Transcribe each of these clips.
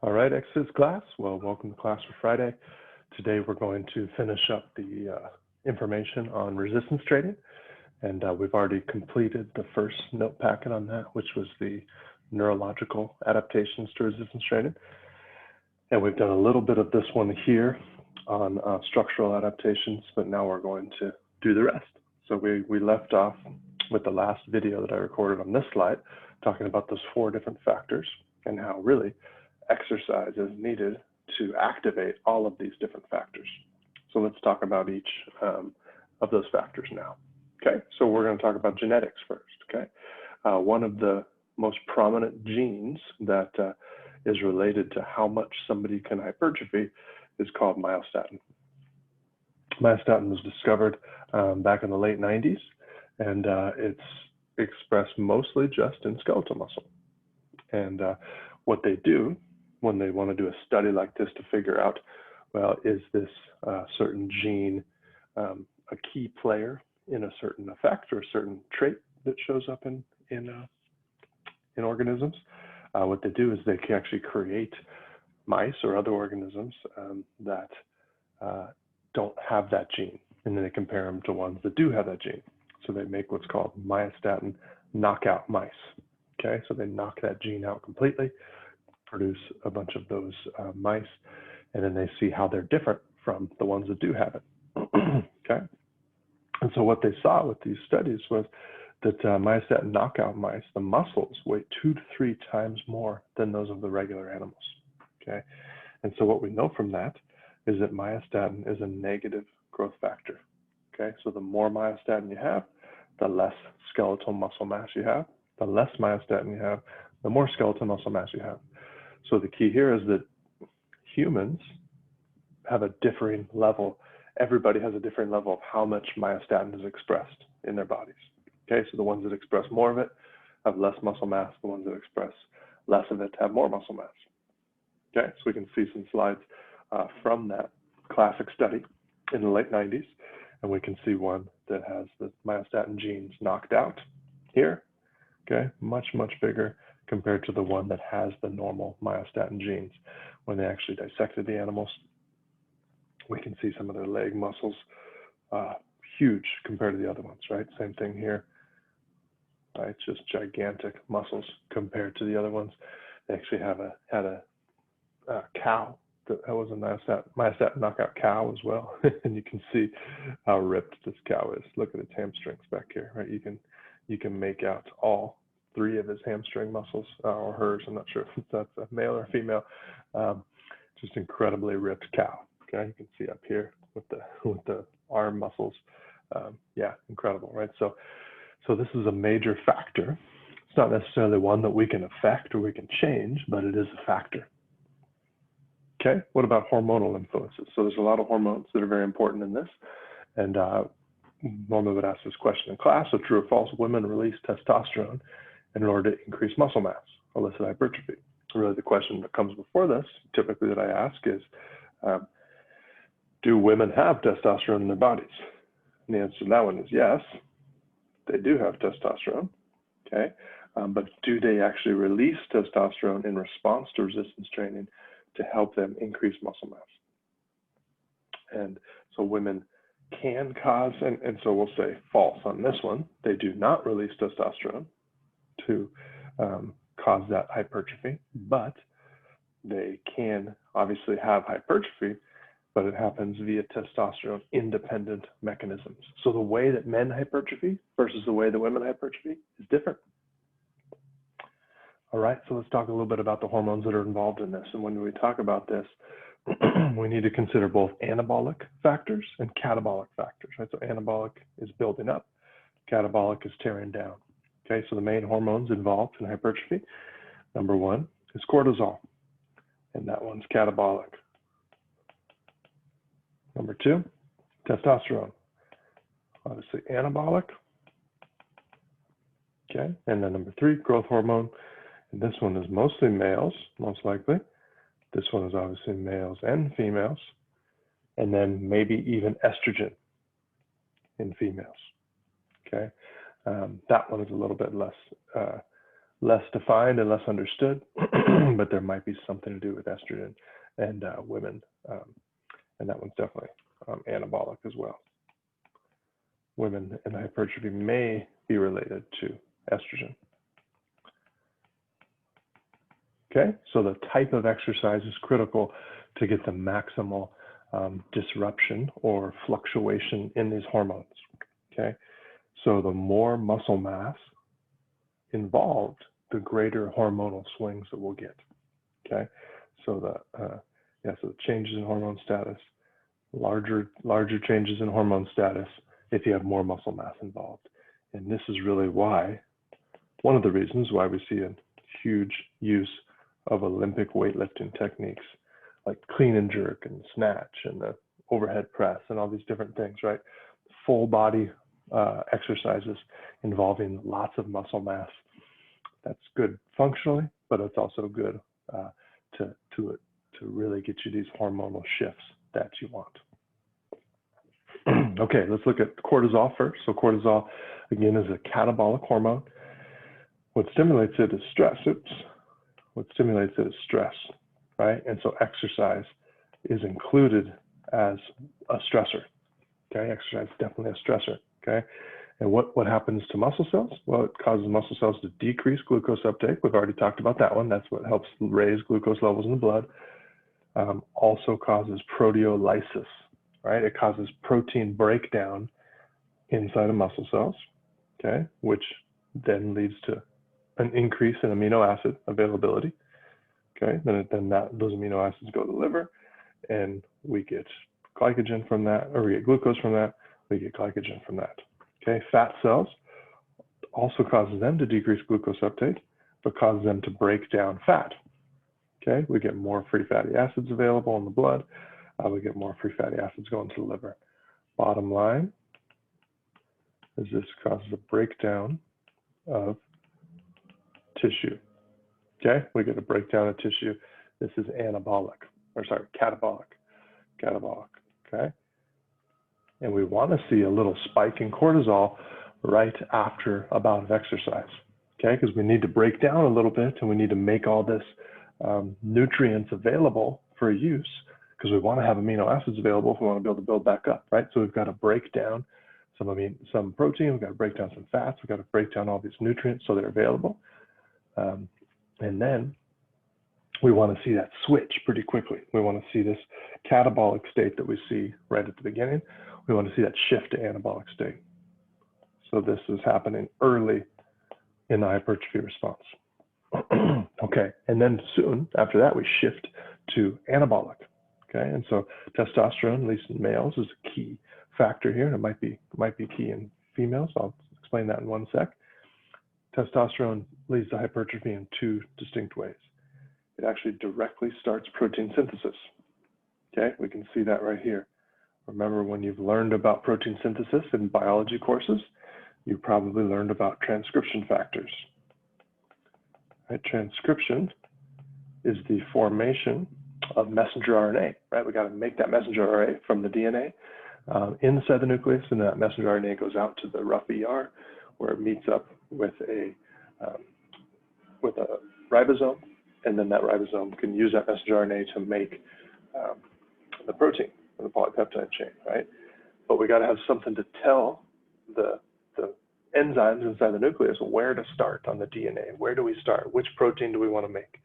All right, exercise class. Well, welcome to class for Friday. Today we're going to finish up the information on resistance training. And we've already completed the first note packet on that, which was the neurological adaptations to resistance training. And we've done a little bit of this one here on structural adaptations, but now we're going to do the rest. So we left off with the last video that I recorded on this slide, talking about those 4 different factors and how really exercise is needed to activate all of these different factors. So let's talk about each of those factors now. Okay, so we're going to talk about genetics first. Okay, one of the most prominent genes that is related to how much somebody can hypertrophy is called myostatin. Myostatin was discovered back in the late 90s, and it's expressed mostly just in skeletal muscle. And what they do when they want to do a study like this to figure out, well, is this certain gene a key player in a certain effect or a certain trait that shows up in organisms? What they do is they can actually create mice or other organisms that don't have that gene, and then they compare them to ones that do have that gene. So they make what's called myostatin knockout mice. Okay, so they knock that gene out completely, produce a bunch of those mice, and then they see how they're different from the ones that do have it. Okay, and so what they saw with these studies was that myostatin knockout mice, the muscles weigh 2 to 3 times more than those of the regular animals. Okay, and so what we know from that is that myostatin is a negative growth factor. Okay, so the more myostatin you have, the less skeletal muscle mass you have. The less myostatin you have, the more skeletal muscle mass you have. So the key here is that humans have a differing level. Everybody has a different level of how much myostatin is expressed in their bodies. Okay, so the ones that express more of it have less muscle mass. The ones that express less of it have more muscle mass. Okay, so we can see some slides from that classic study in the late 90s, and we can see one that has the myostatin genes knocked out here. Okay, much bigger compared to the one that has the normal myostatin genes. When they actually dissected the animals, we can see some of their leg muscles, huge compared to the other ones, right? Same thing here, right? Just gigantic muscles compared to the other ones. They actually had a cow that was a myostatin knockout cow as well. And you can see how ripped this cow is. Look at its hamstrings back here, right? You can make out all 3 of his hamstring muscles, or hers. I'm not sure if that's a male or female. Just incredibly ripped cow. Okay, you can see up here with the arm muscles. Yeah, incredible, right? So this is a major factor. It's not necessarily one that we can affect or we can change, but it is a factor. Okay, what about hormonal influences? So there's a lot of hormones that are very important in this, and normally would ask this question in class: so true or false, women release testosterone in order to increase muscle mass, elicit hypertrophy? Really the question that comes before this, typically that I ask is, do women have testosterone in their bodies? And the answer to that one is yes, they do have testosterone, okay? But do they actually release testosterone in response to resistance training to help them increase muscle mass? And so women can cause, and so we'll say false on this one, they do not release testosterone to cause that hypertrophy, but they can obviously have hypertrophy, but it happens via testosterone independent mechanisms. So the way that men hypertrophy versus the way that women hypertrophy is different. All right, so let's talk a little bit about the hormones that are involved in this. And when we talk about this, we need to consider both anabolic factors and catabolic factors, right? So anabolic is building up, catabolic is tearing down. Okay, so the main hormones involved in hypertrophy, number 1 is cortisol, and that one's catabolic. Number 2, testosterone, obviously anabolic. Okay, and then number 3, growth hormone, and this one is mostly males, most likely. This one is obviously males and females, and then maybe even estrogen in females. Okay, that one is a little bit less defined and less understood. but there might be something to do with estrogen and women, and that one's definitely anabolic as well. Women in hypertrophy may be related to estrogen. Okay, so the type of exercise is critical to get the maximal disruption or fluctuation in these hormones. Okay, so the more muscle mass involved, the greater hormonal swings that we'll get. Okay, so so the changes in hormone status, larger changes in hormone status if you have more muscle mass involved. And this is really why, one of the reasons why we see a huge use of Olympic weightlifting techniques like clean and jerk and snatch and the overhead press and all these different things, right? Full body exercises involving lots of muscle mass. That's good functionally, but it's also good to really get you these hormonal shifts that you want. Okay, let's look at cortisol first. So cortisol, again, is a catabolic hormone. What stimulates it is stress. What stimulates it is stress, right? And so exercise is included as a stressor. Okay, exercise is definitely a stressor. Okay, and what happens to muscle cells? Well, it causes muscle cells to decrease glucose uptake. We've already talked about that one. That's what helps raise glucose levels in the blood. Also causes proteolysis, right? It causes protein breakdown inside of muscle cells, okay, which then leads to an increase in amino acid availability. Okay, those amino acids go to the liver, and we get glycogen from that, or we get glucose from that, we get glycogen from that. Okay, fat cells also causes them to decrease glucose uptake, but causes them to break down fat. Okay, we get more free fatty acids available in the blood. We get more free fatty acids going to the liver. Bottom line is this causes a breakdown of tissue. Okay, we get a breakdown of tissue. This is catabolic. Okay, and we want to see a little spike in cortisol right after a bout of exercise. Okay, because we need to break down a little bit, and we need to make all this nutrients available for use, because we want to have amino acids available if we want to be able to build back up, right? So we've got to break down some protein, we've got to break down some fats, we've got to break down all these nutrients so they're available. And then we want to see that switch pretty quickly. We want to see this catabolic state that we see right at the beginning. We want to see that shift to anabolic state. So this is happening early in the hypertrophy response. Okay, and then soon after that, we shift to anabolic. Okay, and so testosterone, at least in males, is a key factor here, and it might be key in females. I'll explain that in one sec. Testosterone leads to hypertrophy in two distinct ways. It actually directly starts protein synthesis. Okay, we can see that right here. Remember, when you've learned about protein synthesis in biology courses, you probably learned about transcription factors. Right? Transcription is the formation of messenger RNA, right? We got to make that messenger RNA from the DNA inside the nucleus, and that messenger RNA goes out to the rough ER, where it meets up with a ribosome, and then that ribosome can use that messenger RNA to make the protein, the polypeptide chain, right? But we got to have something to tell the enzymes inside the nucleus where to start on the DNA. Where do we start? Which protein do we want to make?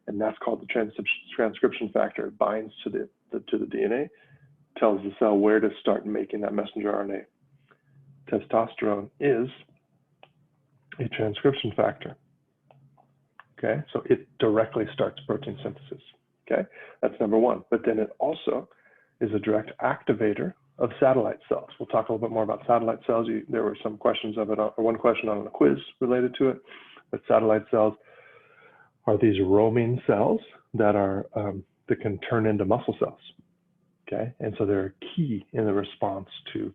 And that's called the transcription factor. It binds to the DNA, tells the cell where to start making that messenger RNA. Testosterone is a transcription factor. Okay, so it directly starts protein synthesis. Okay, that's number one. But then it also is a direct activator of satellite cells. We'll talk a little bit more about satellite cells. There were some questions of it, or one question on a quiz related to it. But satellite cells are these roaming cells that can turn into muscle cells. Okay, and so they're key in the response to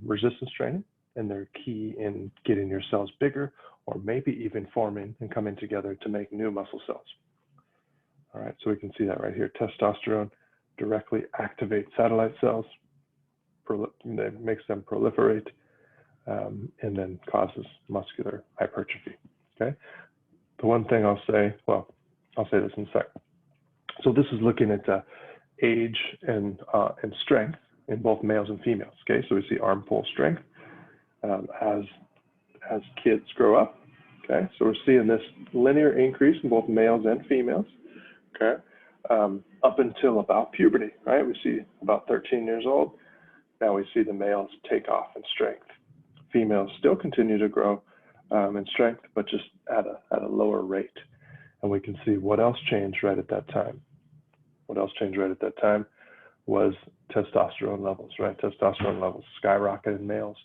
resistance training, and they're key in getting your cells bigger, or maybe even forming and coming together to make new muscle cells. All right, so we can see that right here. Testosterone directly activates satellite cells, that makes them proliferate, and then causes muscular hypertrophy. Okay, the one thing I'll say, well, I'll say this in a sec. So this is looking at age and strength in both males and females. Okay, so we see arm pull strength as kids grow up. Okay, so we're seeing this linear increase in both males and females. Okay, up until about puberty, right? We see about 13 years old. Now we see the males take off in strength. Females still continue to grow in strength, but just at a lower rate. And we can see what else changed right at that time. What else changed right at that time was testosterone levels, right? Testosterone levels skyrocketed in males,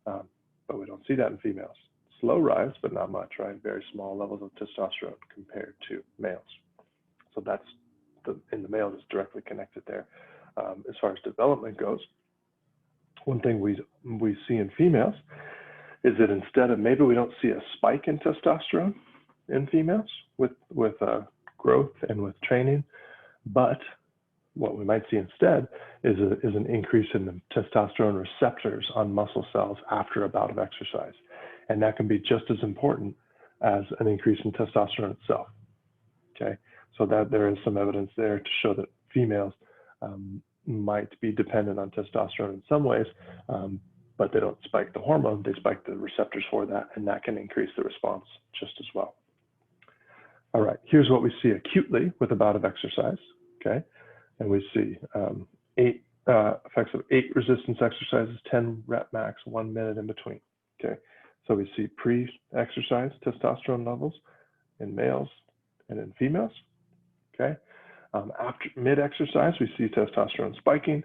but we don't see that in females. Slow rise, but not much, right? Very small levels of testosterone compared to males. So that's in the males is directly connected there. As far as development goes, one thing we see in females is that instead of, maybe we don't see a spike in testosterone in females with growth and with training, but what we might see instead is an increase in the testosterone receptors on muscle cells after a bout of exercise. And that can be just as important as an increase in testosterone itself. Okay, so that there is some evidence there to show that females might be dependent on testosterone in some ways, but they don't spike the hormone, they spike the receptors for that, and that can increase the response just as well. All right, here's what we see acutely with a bout of exercise, okay? And we see effects of 8 resistance exercises, 10 rep max, 1 minute in between, okay? So we see pre-exercise testosterone levels in males and in females, okay? After mid-exercise, we see testosterone spiking.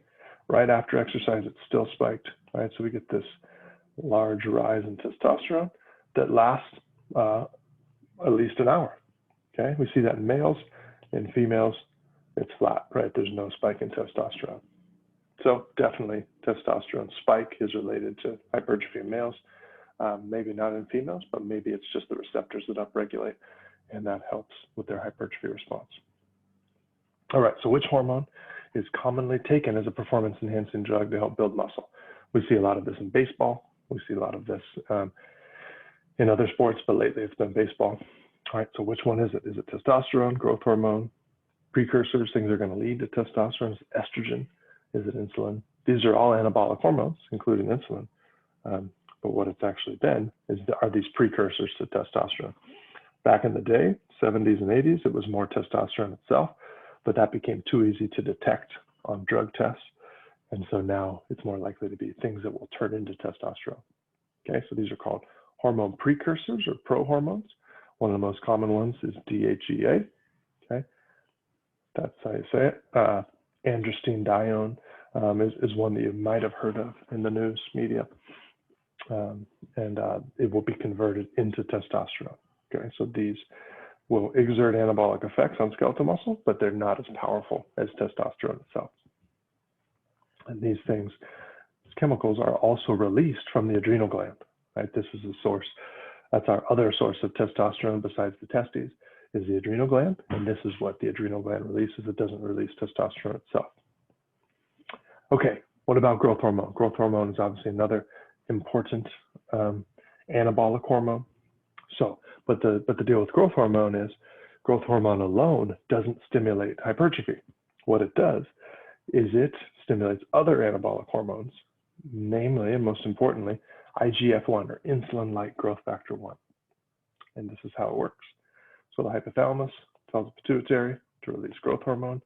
Right after exercise, it's still spiked, right? So we get this large rise in testosterone that lasts at least an hour, okay? We see that in males. In females, it's flat, right? There's no spike in testosterone. So definitely testosterone spike is related to hypertrophy in males. Maybe not in females, but maybe it's just the receptors that upregulate, and that helps with their hypertrophy response. All right, so which hormone is commonly taken as a performance-enhancing drug to help build muscle? We see a lot of this in baseball. We see a lot of this in other sports, but lately it's been baseball. All right, so which one is it? Is it testosterone, growth hormone, precursors, things that are going to lead to testosterone? Is it estrogen? Is it insulin? These are all anabolic hormones, including insulin. But what it's actually been are these precursors to testosterone. Back in the day, 70s and 80s, it was more testosterone itself, but that became too easy to detect on drug tests. And so now it's more likely to be things that will turn into testosterone. Okay, so these are called hormone precursors or prohormones. One of the most common ones is DHEA. Okay, that's how you say it. Androstenedione is one that you might have heard of in the news media. It will be converted into testosterone. Okay, so these will exert anabolic effects on skeletal muscle, but they're not as powerful as testosterone itself. And these chemicals are also released from the adrenal gland, right? This is a source, that's our other source of testosterone besides the testes, is the adrenal gland, and this is what the adrenal gland releases. It doesn't release testosterone itself. Okay, what about growth hormone? Growth hormone is obviously another important anabolic hormone. So, but the deal with growth hormone is growth hormone alone doesn't stimulate hypertrophy. What it does is it stimulates other anabolic hormones, namely and most importantly, IGF-1 or insulin-like growth factor 1. And this is how it works. So the hypothalamus tells the pituitary to release growth hormone.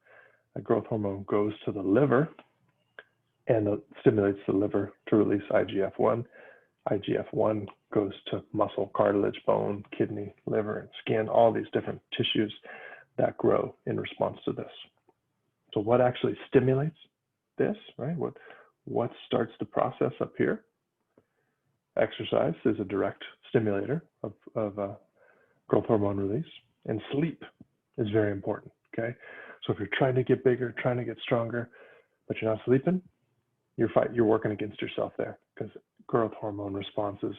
That growth hormone goes to the liver and stimulates the liver to release IGF-1. IGF-1 goes to muscle, cartilage, bone, kidney, liver, and skin, all these different tissues that grow in response to this. So what actually stimulates this, right? What starts the process up here? Exercise is a direct stimulator of growth hormone release, and sleep is very important, okay? So if you're trying to get bigger, trying to get stronger, but you're not sleeping, you're working against yourself there, because growth hormone responses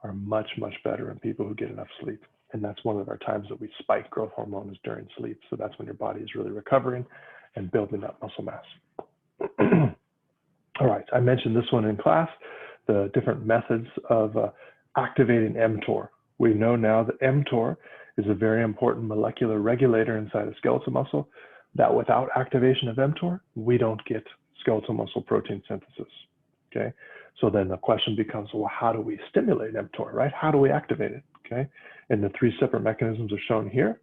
are much, much better in people who get enough sleep. And that's one of our times that we spike growth hormone is during sleep. So that's when your body is really recovering and building up muscle mass. All right, I mentioned this one in class, the different methods of activating mTOR. We know now that mTOR is a very important molecular regulator inside a skeletal muscle that without activation of mTOR, we don't get skeletal muscle protein synthesis, okay? So then the question becomes, well, how do we stimulate mTOR, right? How do we activate it, okay? And the three separate mechanisms are shown here.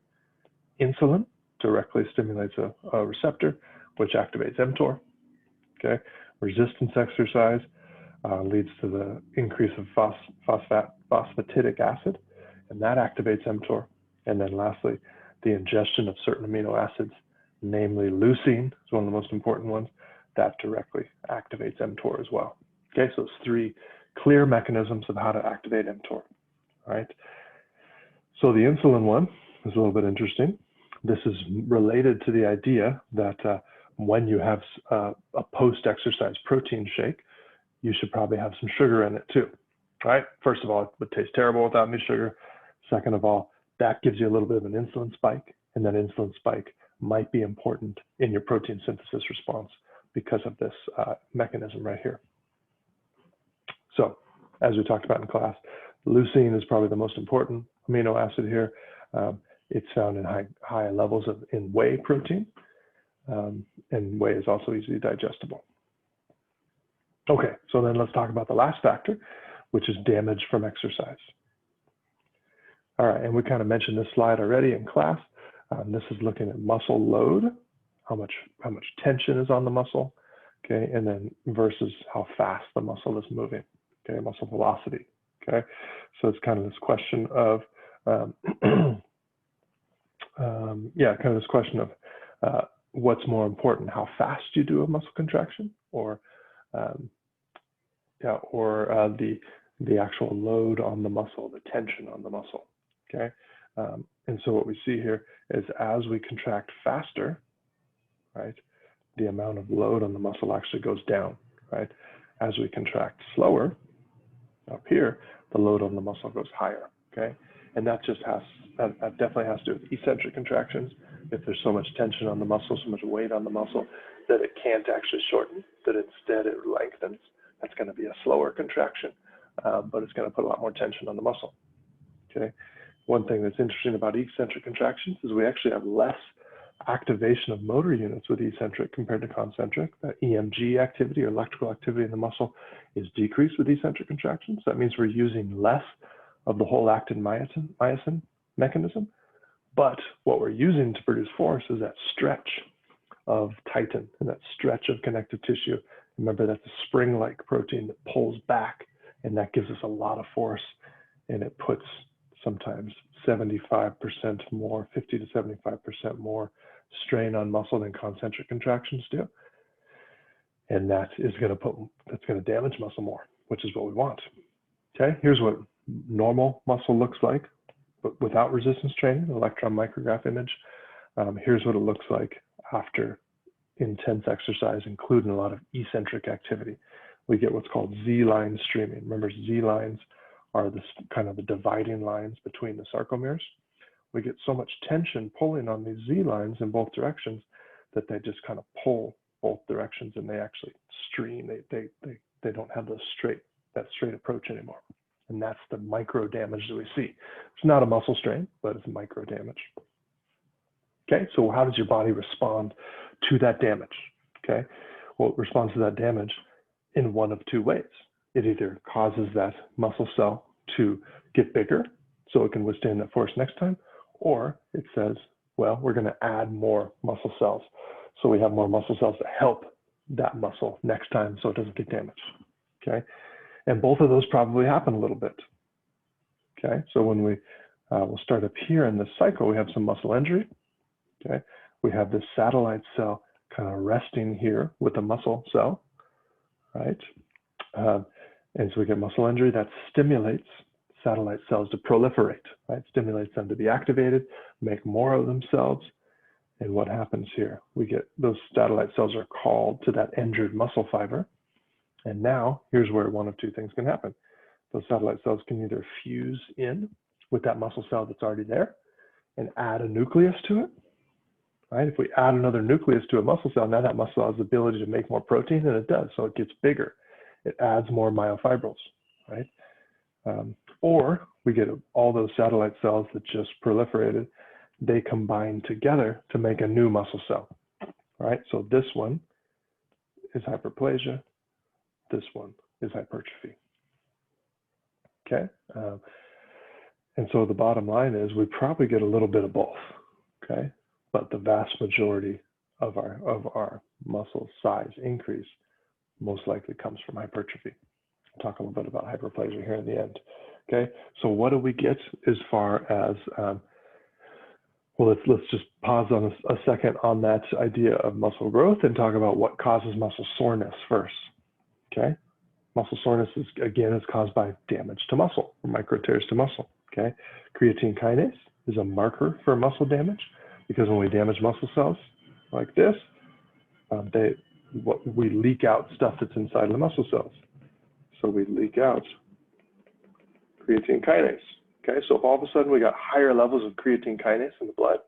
Insulin directly stimulates a receptor, which activates mTOR, okay? Resistance exercise leads to the increase of phosphatidic acid, and that activates mTOR. And then lastly, the ingestion of certain amino acids, namely leucine is one of the most important ones, that directly activates mTOR as well. Okay, so it's three clear mechanisms of how to activate mTOR, right? So the insulin one is a little bit interesting. This is related to the idea that when you have a post-exercise protein shake, you should probably have some sugar in it too, right? First of all, it would taste terrible without any sugar. Second of all, that gives you a little bit of an insulin spike, and that insulin spike might be important in your protein synthesis response because of this mechanism right here. So, as we talked about in class, leucine is probably the most important amino acid here. It's found in high levels in whey protein, and whey is also easily digestible. Okay, so then let's talk about the last factor, which is damage from exercise. All right, and we kind of mentioned this slide already in class. This is looking at muscle load, how much tension is on the muscle, okay, and then versus how fast the muscle is moving, okay, muscle velocity, okay. So it's kind of this question of, this question of what's more important, how fast you do a muscle contraction, or the actual load on the muscle, the tension on the muscle, okay. And so what we see here is as we contract faster, right, the amount of load on the muscle actually goes down, right? As we contract slower, up here, the load on the muscle goes higher, okay? And that definitely has to do with eccentric contractions. If there's so much tension on the muscle, so much weight on the muscle, that it can't actually shorten, that instead it lengthens, that's gonna be a slower contraction, but it's gonna put a lot more tension on the muscle, okay? One thing that's interesting about eccentric contractions is we actually have less activation of motor units with eccentric compared to concentric. That EMG activity or electrical activity in the muscle is decreased with eccentric contractions. That means we're using less of the whole actin myosin mechanism, but what we're using to produce force is that stretch of titin and that stretch of connective tissue. Remember, that's a spring-like protein that pulls back, and that gives us a lot of force, and it puts sometimes 75% more, 50 to 75% more strain on muscle than concentric contractions do. And that is going to damage muscle more, which is what we want. Okay, here's what normal muscle looks like, but without resistance training, electron micrograph image. Here's what it looks like after intense exercise, including a lot of eccentric activity. We get what's called Z-line streaming. Remember, Z-lines are this kind of the dividing lines between the sarcomeres. We get so much tension pulling on these Z lines in both directions that they just kind of pull both directions, and they actually stream. They don't have that straight approach anymore. And that's the micro damage that we see. It's not a muscle strain, but it's micro damage. Okay, so how does your body respond to that damage? Okay, well, it responds to that damage in one of two ways. It either causes that muscle cell to get bigger so it can withstand that force next time, or it says, well, we're going to add more muscle cells. So we have more muscle cells to help that muscle next time so it doesn't get damaged, okay? And both of those probably happen a little bit, okay? So when we'll start up here in this cycle, we have some muscle injury, okay? We have this satellite cell kind of resting here with a muscle cell, right? And so we get muscle injury that stimulates satellite cells to proliferate, right? Stimulates them to be activated, make more of themselves. And what happens here? We get those satellite cells are called to that injured muscle fiber. And now here's where one of two things can happen. Those satellite cells can either fuse in with that muscle cell that's already there and add a nucleus to it, right? If we add another nucleus to a muscle cell, now that muscle has the ability to make more protein, and it does, so it gets bigger. It adds more myofibrils, right? Or we get all those satellite cells that just proliferated, they combine together to make a new muscle cell, right? So this one is hyperplasia, this one is hypertrophy, okay? And so the bottom line is we probably get a little bit of both, okay? But the vast majority of our muscle size increase most likely comes from hypertrophy. I'll talk a little bit about hyperplasia here in the end, okay? So what do we get as far as, well, let's just pause on a second on that idea of muscle growth and talk about what causes muscle soreness first, okay? Muscle soreness is, again, is caused by damage to muscle, or micro tears to muscle, okay? Creatine kinase is a marker for muscle damage because when we damage muscle cells like this, we leak out stuff that's inside of the muscle cells. So we leak out creatine kinase, okay? So if all of a sudden we got higher levels of creatine kinase in the blood,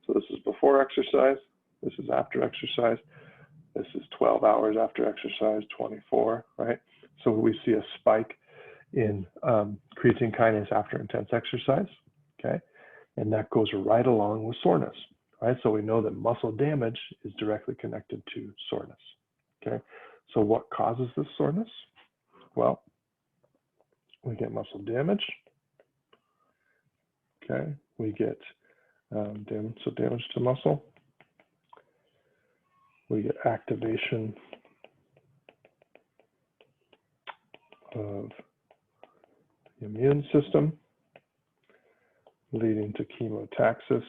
so this is before exercise, this is after exercise, this is 12 hours after exercise, 24, right? So we see a spike in creatine kinase after intense exercise, okay? And that goes right along with soreness, right? So we know that muscle damage is directly connected to soreness, okay? So what causes this soreness? Well, we get muscle damage, okay? We get damage to muscle. We get activation of the immune system, leading to chemotaxis,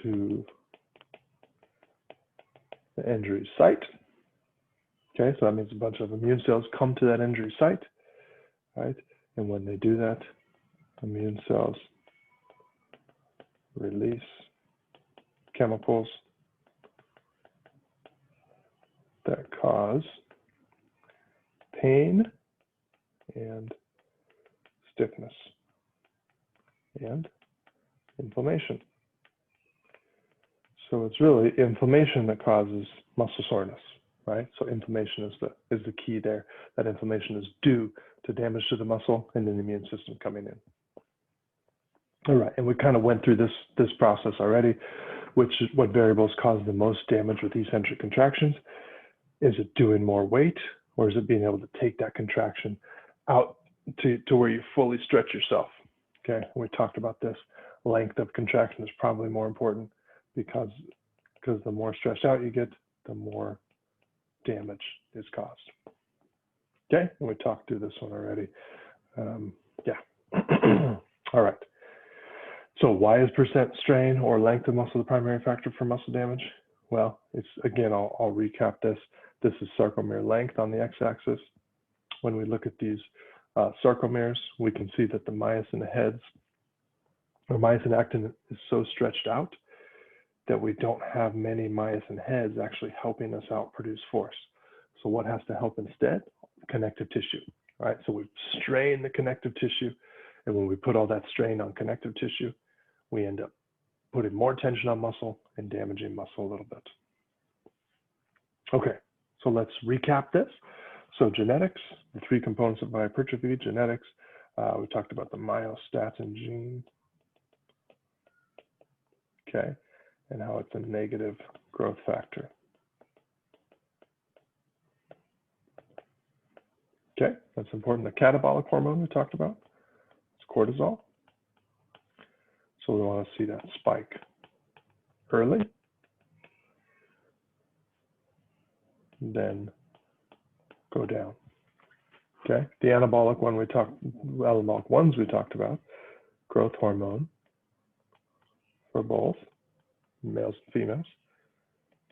to the injury site. Okay, so that means a bunch of immune cells come to that injury site, right? And when they do that, immune cells release chemicals that cause pain and stiffness and inflammation. So it's really inflammation that causes muscle soreness, right? So inflammation is the key there. That inflammation is due to damage to the muscle and an immune system coming in. All right, and we kind of went through this process already, which is what variables cause the most damage with eccentric contractions. Is it doing more weight, or is it being able to take that contraction out to where you fully stretch yourself? Okay, we talked about this. Length of contraction is probably more important because the more stretched out you get, the more damage is caused. Okay, and we talked through this one already. Yeah. All right. So why is percent strain or length of muscle the primary factor for muscle damage? Well, it's, again, I'll recap this. This is sarcomere length on the x-axis. When we look at these sarcomeres, we can see that the myosin heads or myosin actin is so stretched out that we don't have many myosin heads actually helping us out produce force. So what has to help instead? Connective tissue, right? So we strain the connective tissue, and when we put all that strain on connective tissue, we end up putting more tension on muscle and damaging muscle a little bit. Okay, so let's recap this. So genetics, the three components of hypertrophy, genetics, we talked about the myostatin gene, okay, and how it's a negative growth factor. Okay, that's important. The catabolic hormone we talked about, it's cortisol. So we want to see that spike early, then go down. Okay, the anabolic ones we talked about, growth hormone for both males and females,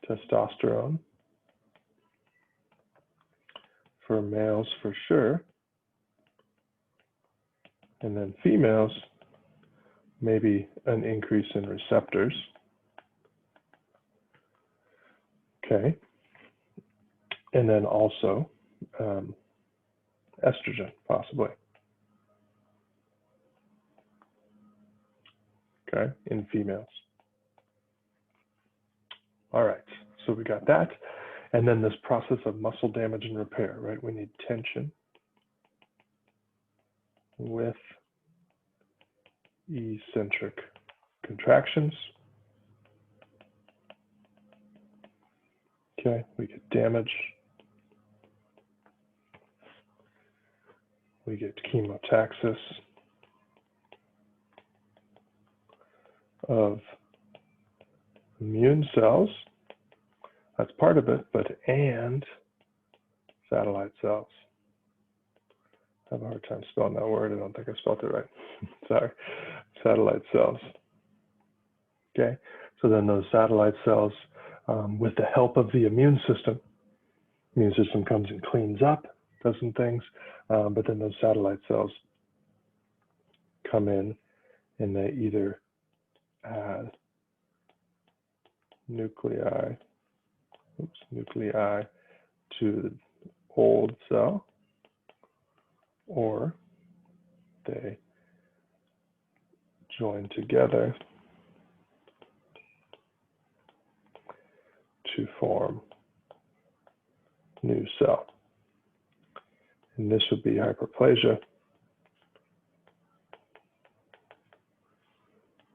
testosterone for males for sure, and then females, maybe an increase in receptors. Okay, and then also estrogen, possibly. Okay, in females. All right, so we got that. And then this process of muscle damage and repair, right? We need tension with eccentric contractions. Okay, we get damage. We get chemotaxis of immune cells. That's part of it, but and satellite cells. I have a hard time spelling that word. I don't think I spelled it right. Sorry. Satellite cells. Okay, so then those satellite cells, with the help of the immune system comes and cleans up, does some things, but then those satellite cells come in and they either add nuclei to the old cell, or they join together to form new cell. And this would be hyperplasia.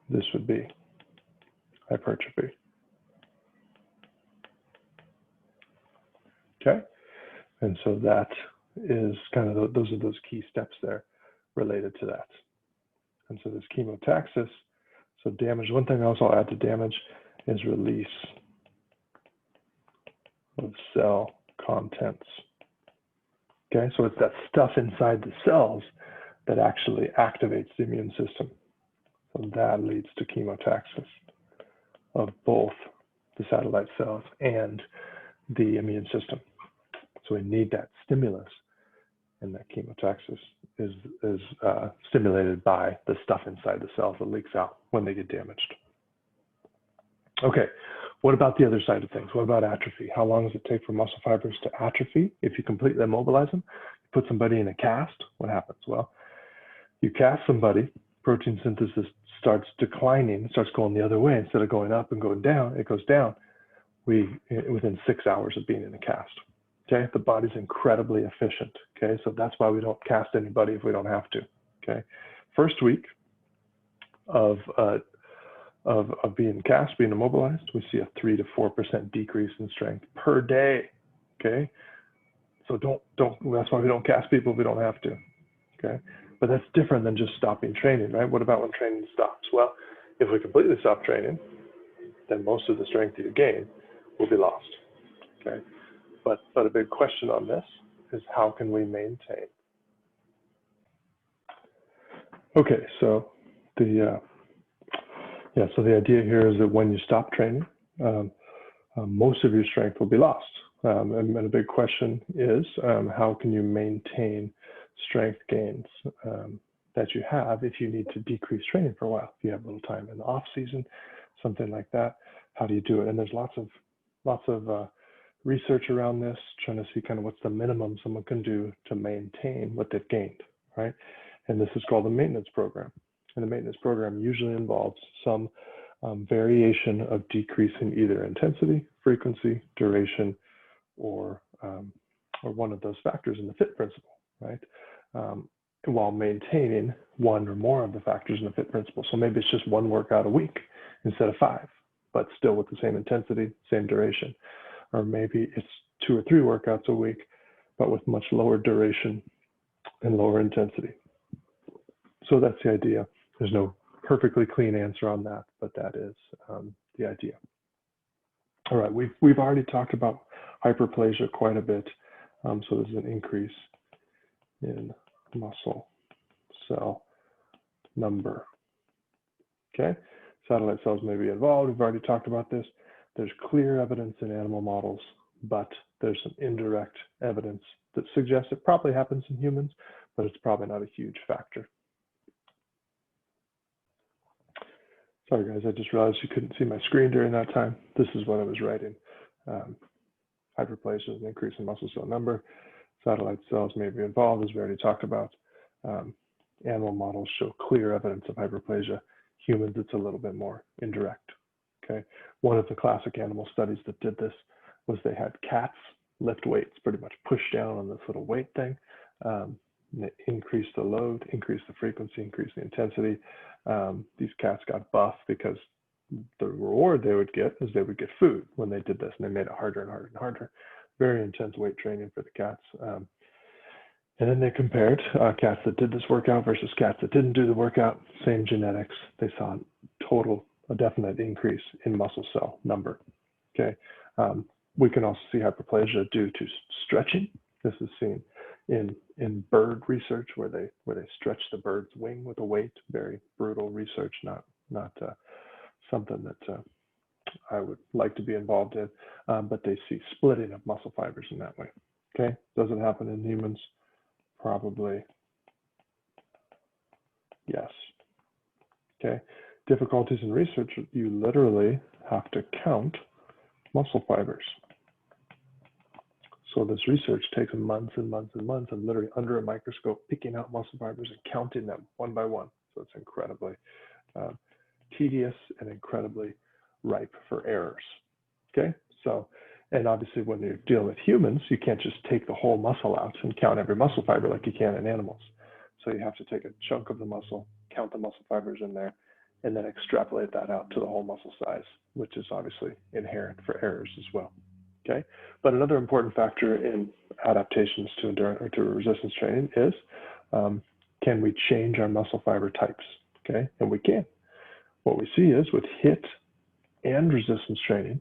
This would be hypertrophy. Okay, and so that is kind of those are those key steps there related to that. And so this chemotaxis, so damage. One thing else I'll add to damage is release of cell contents. Okay, so it's that stuff inside the cells that actually activates the immune system. So that leads to chemotaxis of both the satellite cells and the immune system. So we need that stimulus, and that chemotaxis is stimulated by the stuff inside the cells that leaks out when they get damaged. Okay, what about the other side of things? What about atrophy? How long does it take for muscle fibers to atrophy? If you completely immobilize them, you put somebody in a cast, what happens? Well, you cast somebody, protein synthesis starts declining, starts going the other way. Instead of going up and going down, it goes down within 6 hours of being in a cast. Okay, the body's incredibly efficient. Okay, so that's why we don't cast anybody if we don't have to. Okay, first week of being cast, being immobilized, we see a 3 to 4% decrease in strength per day. Okay, so that's why we don't cast people if we don't have to. Okay, but that's different than just stopping training, right? What about when training stops? Well, if we completely stop training, then most of the strength you gain will be lost. Okay. But a big question on this is, how can we maintain? Okay, so the idea here is that when you stop training, most of your strength will be lost. And a big question is, how can you maintain strength gains that you have if you need to decrease training for a while? If you have a little time in the off season, something like that, how do you do it? And there's lots of research around this, trying to see kind of what's the minimum someone can do to maintain what they've gained, right? And this is called the maintenance program. And the maintenance program usually involves some variation of decreasing either intensity, frequency, duration, or one of those factors in the FIT principle, right? While maintaining one or more of the factors in the FIT principle. So maybe it's just one workout a week instead of 5, but still with the same intensity, same duration. Or maybe it's 2 or 3 workouts a week, but with much lower duration and lower intensity. So that's the idea. There's no perfectly clean answer on that, but that is the idea. All right, we've already talked about hyperplasia quite a bit. So there's an increase in muscle cell number. Okay, satellite cells may be involved. We've already talked about this. There's clear evidence in animal models, but there's some indirect evidence that suggests it probably happens in humans, but it's probably not a huge factor. Sorry guys, I just realized you couldn't see my screen during that time. This is what I was writing. Hyperplasia is an increase in muscle cell number. Satellite cells may be involved, as we already talked about. Animal models show clear evidence of hyperplasia. Humans, it's a little bit more indirect. Okay, one of the classic animal studies that did this was they had cats lift weights, pretty much push down on this little weight thing, And they increase the load, increase the frequency, increase the intensity. These cats got buff because the reward they would get is they would get food when they did this, and they made it harder and harder and harder. Very intense weight training for the cats. And then they compared cats that did this workout versus cats that didn't do the workout, same genetics. They saw a definite increase in muscle cell number. Okay. We can also see hyperplasia due to stretching. This is seen in bird research where they stretch the bird's wing with a weight. Very brutal research, not something that I would like to be involved in, but they see splitting of muscle fibers in that way. Okay, does it happen in humans? Probably yes. Okay, difficulties in research, you literally have to count muscle fibers. So this research takes months and months and months and literally under a microscope picking out muscle fibers and counting them one by one. So it's incredibly tedious and incredibly ripe for errors. Okay, so, and obviously when you're dealing with humans, you can't just take the whole muscle out and count every muscle fiber like you can in animals. So you have to take a chunk of the muscle, count the muscle fibers in there, and then extrapolate that out to the whole muscle size, which is obviously inherent for errors as well. Okay, but another important factor in adaptations to endurance or to resistance training is can we change our muscle fiber types? Okay, and we can. What we see is with HIIT and resistance training,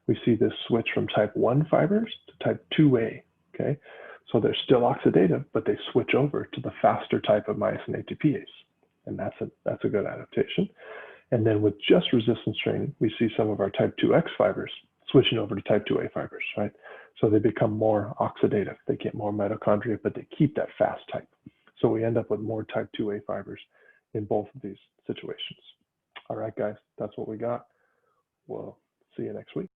we see this switch from type 1 fibers to type 2A. Okay, so they're still oxidative, but they switch over to the faster type of myosin ATPase, and that's a good adaptation. And then with just resistance training, we see some of our type 2X fibers switching over to type 2A fibers, right? So they become more oxidative. They get more mitochondria, but they keep that fast type. So we end up with more type 2A fibers in both of these situations. All right, guys, that's what we got. We'll see you next week.